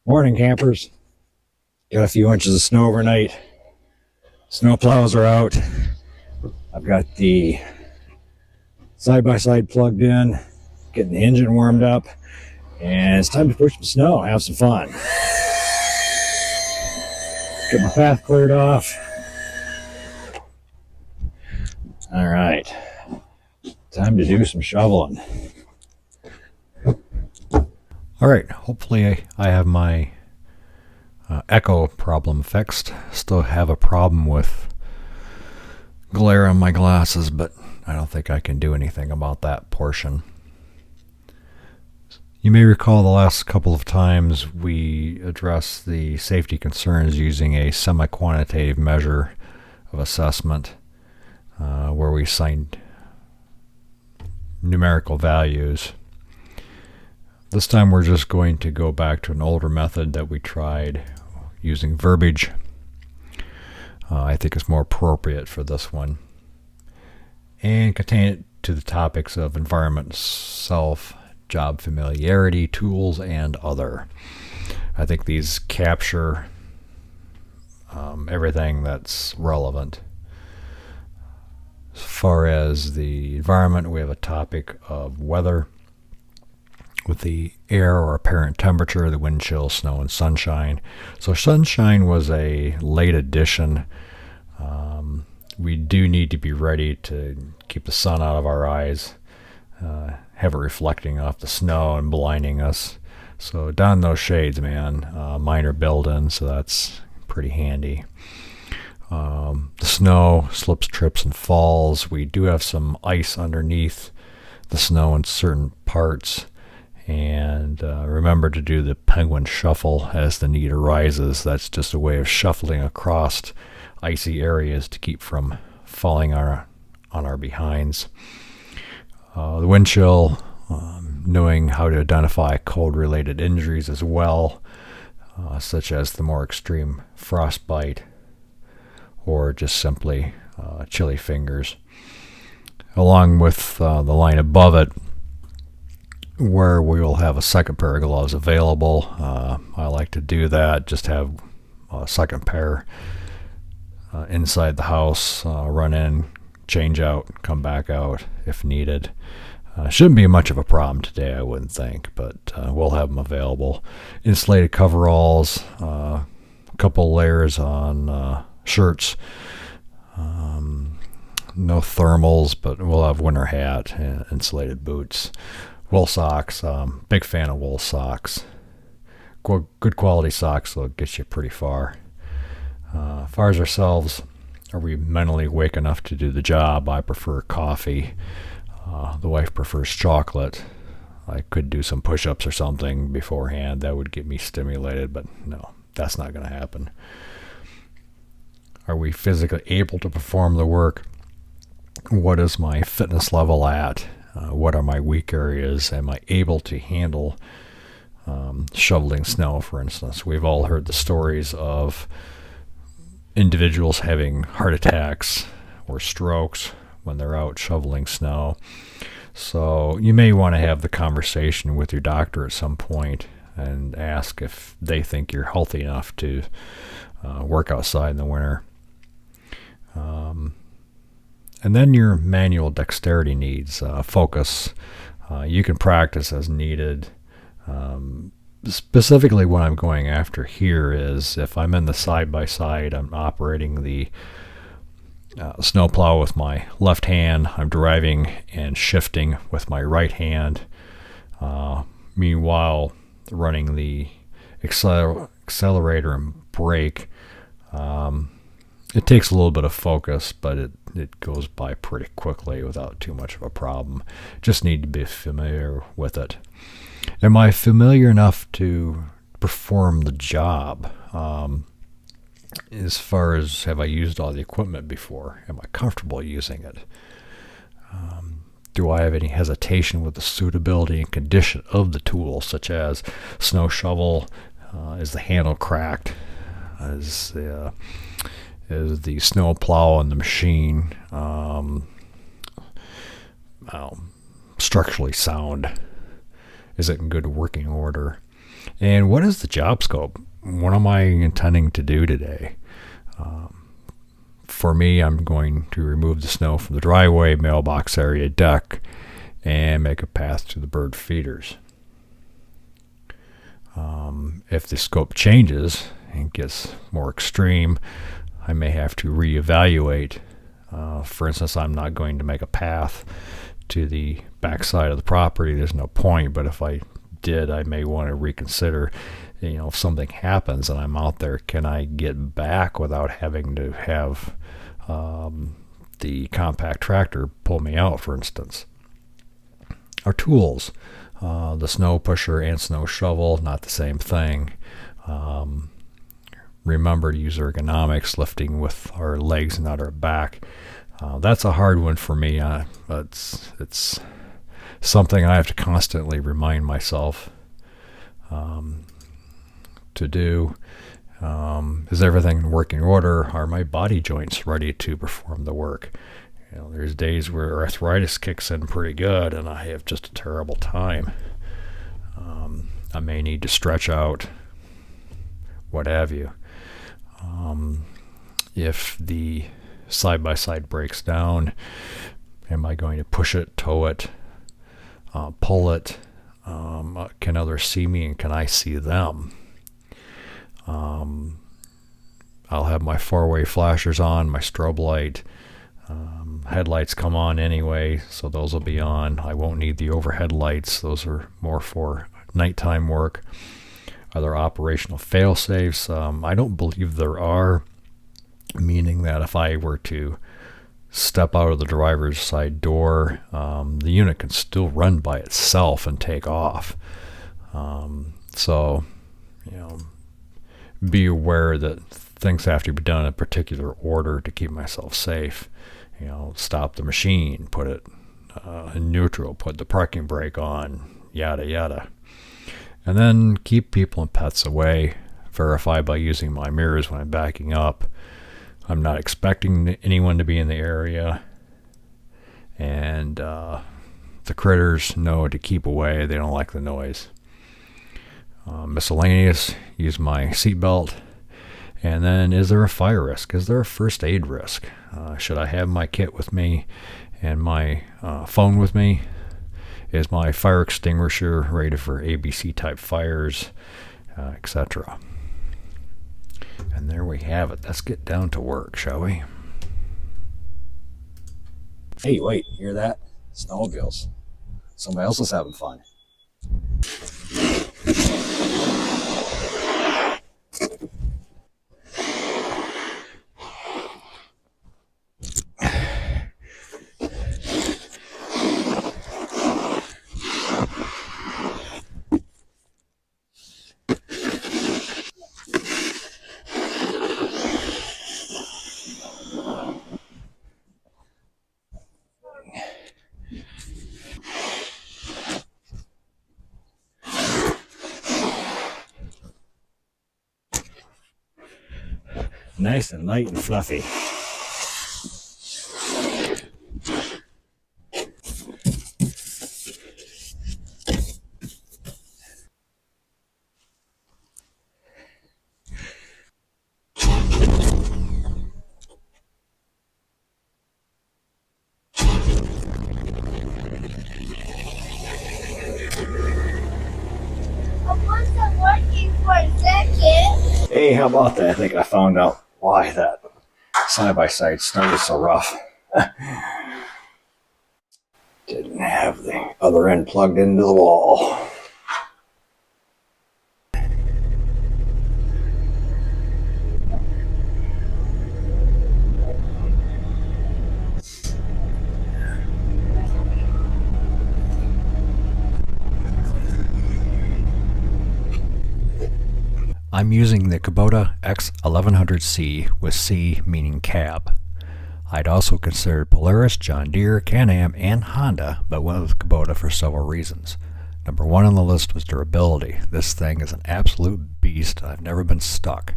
Morning, campers. Got a few inches of snow overnight. Snow plows are out. I've got the side-by-side plugged in, getting the engine warmed up, and it's time to push some snow, have some fun. Get my path cleared off. All right, time to do some shoveling. All right, hopefully I have my echo problem fixed. Still have a problem with glare on my glasses, but I don't think I can do anything about that portion. You may recall the last couple of times we addressed the safety concerns using a semi-quantitative measure of assessment where we assigned numerical values. This time we're just going to go back to an older method that we tried using verbiage. I think it's more appropriate for this one. And contain it to the topics of environment, self, job familiarity, tools, and other. I think these capture everything that's relevant. As far as the environment, we have a topic of weather, with the air or apparent temperature, the wind chill, snow, and sunshine. So sunshine was a late addition. We do need to be ready to keep the sun out of our eyes, have it reflecting off the snow and blinding us. So don those shades, man. Mine are built in, so that's pretty handy. The snow slips, trips, and falls. We do have some ice underneath the snow in certain parts. And remember to do the penguin shuffle as the need arises. That's just a way of shuffling across icy areas to keep from falling on our behinds. The wind chill, knowing how to identify cold-related injuries as well, such as the more extreme frostbite or just simply chilly fingers. Along with the line above it, where we will have a second pair of gloves available. I like to do that, just have a second pair inside the house, run in, change out, come back out if needed. Shouldn't be much of a problem today, I wouldn't think, but we'll have them available. Insulated coveralls, a couple layers on shirts, no thermals, but we'll have winter hat and insulated boots. Wool socks, big fan of wool socks. Good quality socks will get you pretty far. As far as ourselves, are we mentally awake enough to do the job? I prefer coffee. The wife prefers chocolate. I could do some push-ups or something beforehand. That would get me stimulated, but no, that's not going to happen. Are we physically able to perform the work? What is my fitness level at? What are my weak areas? Am I able to handle shoveling snow, for instance? We've all heard the stories of individuals having heart attacks or strokes when they're out shoveling snow. So you may want to have the conversation with your doctor at some point and ask if they think you're healthy enough to work outside in the winter. And then your manual dexterity needs, focus. You can practice as needed. Specifically what I'm going after here is if I'm in the side-by-side, I'm operating the snowplow with my left hand. I'm driving and shifting with my right hand. Meanwhile, running the accelerator and brake. It takes a little bit of focus, but it goes by pretty quickly without too much of a problem. Just need to be familiar with it. Am I familiar enough to perform the job? As far as have I used all the equipment before? Am I comfortable using it? Do I have any hesitation with the suitability and condition of the tool, such as snow shovel? Is the handle cracked? Is the snow plow on the machine structurally sound? Is it in good working order? And what is the job scope? What am I intending to do today? For me, I'm going to remove the snow from the driveway, mailbox area, deck, and make a path to the bird feeders. If the scope changes and gets more extreme, I may have to reevaluate. For instance, I'm not going to make a path to the backside of the property. There's no point, but if I did, I may want to reconsider. If something happens and I'm out there, can I get back without having to have the compact tractor pull me out, for instance? Our tools, the snow pusher and snow shovel, not the same thing. Remember to use ergonomics, lifting with our legs and not our back. That's a hard one for me. It's something I have to constantly remind myself to do. Is everything in working order? Are my body joints ready to perform the work? There's days where arthritis kicks in pretty good and I have just a terrible time. I may need to stretch out, what have you. If the side-by-side breaks down, am I going to push it, tow it, pull it? Can others see me and can I see them? I'll have my four-way flashers on, my strobe light. Headlights come on anyway, so those will be on. I won't need the overhead lights. Those are more for nighttime work. Are there operational fail-safes? I don't believe there are, meaning that if I were to step out of the driver's side door, the unit can still run by itself and take off. So, be aware that things have to be done in a particular order to keep myself safe. Stop the machine, put it in neutral, put the parking brake on, yada yada. And then keep people and pets away. Verify by using my mirrors when I'm backing up. I'm not expecting anyone to be in the area. And the critters know to keep away. They don't like the noise. Miscellaneous, use my seatbelt. And then, is there a fire risk? Is there a first aid risk? Should I have my kit with me and my phone with me? Is my fire extinguisher rated for ABC type fires, etc.? And there we have it. Let's get down to work, shall we? Hey, wait, hear that? Snowmobiles. Somebody else is having fun. Nice and light and fluffy. I wasn't working for a second. Hey, how about that? I think I found out why that side-by-side started so rough. Didn't have the other end plugged into the wall. I'm using the Kubota X1100C with C meaning cab. I'd also considered Polaris, John Deere, Can-Am, and Honda, but went with Kubota for several reasons. Number one on the list was durability. This thing is an absolute beast. I've never been stuck.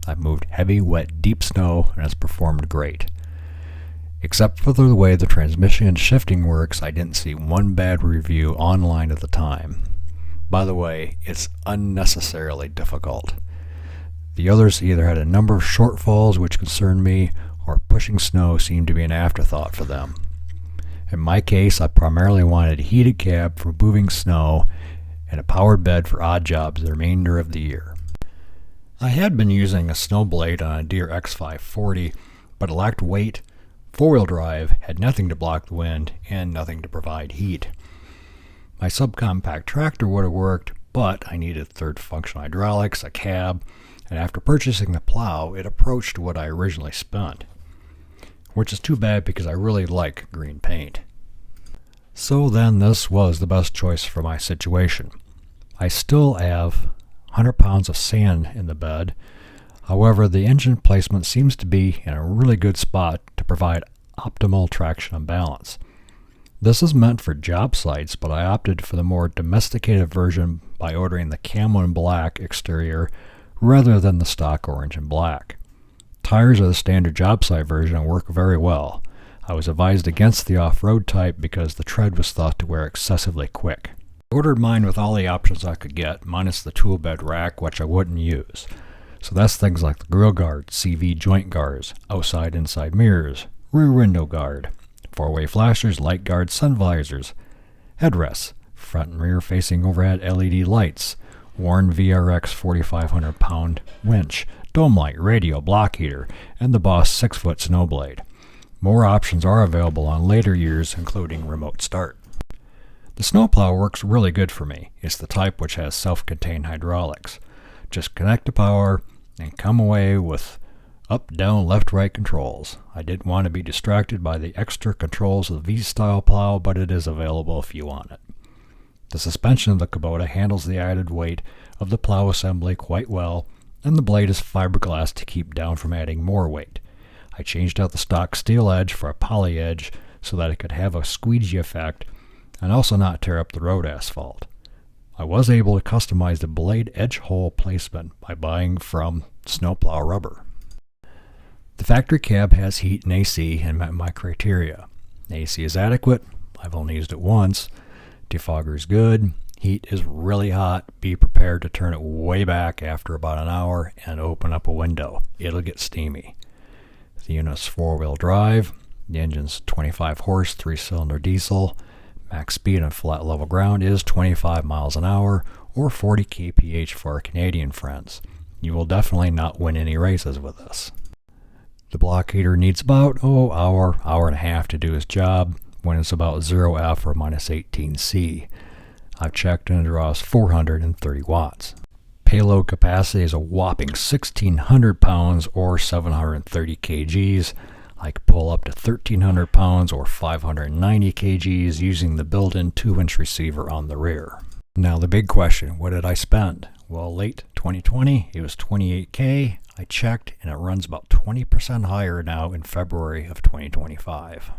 I've moved heavy, wet, deep snow, and it's performed great. Except for the way the transmission and shifting works, I didn't see one bad review online at the time. By the way, it's unnecessarily difficult. The others either had a number of shortfalls which concerned me, or pushing snow seemed to be an afterthought for them. In my case, I primarily wanted a heated cab for moving snow and a powered bed for odd jobs the remainder of the year. I had been using a snow blade on a Deere X540, but it lacked weight, four-wheel drive, had nothing to block the wind, and nothing to provide heat. My subcompact tractor would have worked, but I needed third function hydraulics, a cab, and after purchasing the plow, it approached what I originally spent, which is too bad because I really like green paint. So then this was the best choice for my situation. I still have 100 pounds of sand in the bed. However, the engine placement seems to be in a really good spot to provide optimal traction and balance. This is meant for job sites, but I opted for the more domesticated version by ordering the camo and black exterior rather than the stock orange and black. Tires are the standard job site version and work very well. I was advised against the off-road type because the tread was thought to wear excessively quick. I ordered mine with all the options I could get, minus the tool bed rack, which I wouldn't use. So that's things like the grill guard, CV joint guards, outside-inside mirrors, rear window guard, four-way flashers, light guards, sun visors, headrests, front and rear facing overhead LED lights, Warn VRX 4,500 pound winch, dome light, radio, block heater, and the Boss 6-foot snow blade. More options are available on later years, including remote start. The snowplow works really good for me. It's the type which has self-contained hydraulics. Just connect to power and come away with up, down, left, right controls. I didn't want to be distracted by the extra controls of the V-style plow, but it is available if you want it. The suspension of the Kubota handles the added weight of the plow assembly quite well, and the blade is fiberglass to keep down from adding more weight. I changed out the stock steel edge for a poly edge so that it could have a squeegee effect and also not tear up the road asphalt. I was able to customize the blade edge hole placement by buying from Snowplow Rubber. The factory cab has heat and AC and met my criteria. AC is adequate. I've only used it once. Defogger is good. Heat is really hot. Be prepared to turn it way back after about an hour and open up a window. It'll get steamy. The unit's four-wheel drive. The engine's 25 horse, 3-cylinder diesel. Max speed on flat level ground is 25 miles an hour or 40 kph for our Canadian friends. You will definitely not win any races with this. The block heater needs about hour and a half to do its job when it's about 0F or minus 18C. I've checked and it draws 430 watts. Payload capacity is a whopping 1,600 pounds or 730 kgs. I could pull up to 1,300 pounds or 590 kgs using the built-in 2-inch receiver on the rear. Now the big question, what did I spend? Well, late 2020, it was $28K. I checked and it runs about 20% higher now in February of 2025.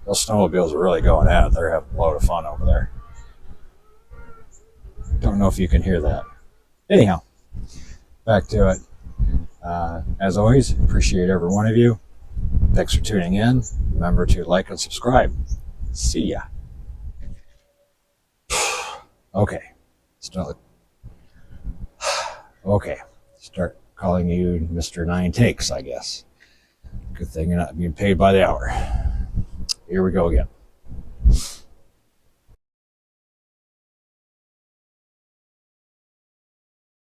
Those snowmobiles are really going at it. They're having a load of fun over there. Don't know if you can hear that. Anyhow, back to it. As always, appreciate every one of you. Thanks for tuning in. Remember to like and subscribe. See ya. Okay. Okay. Start calling you Mr. 9 Takes, I guess. Good thing you're not being paid by the hour. Here we go again.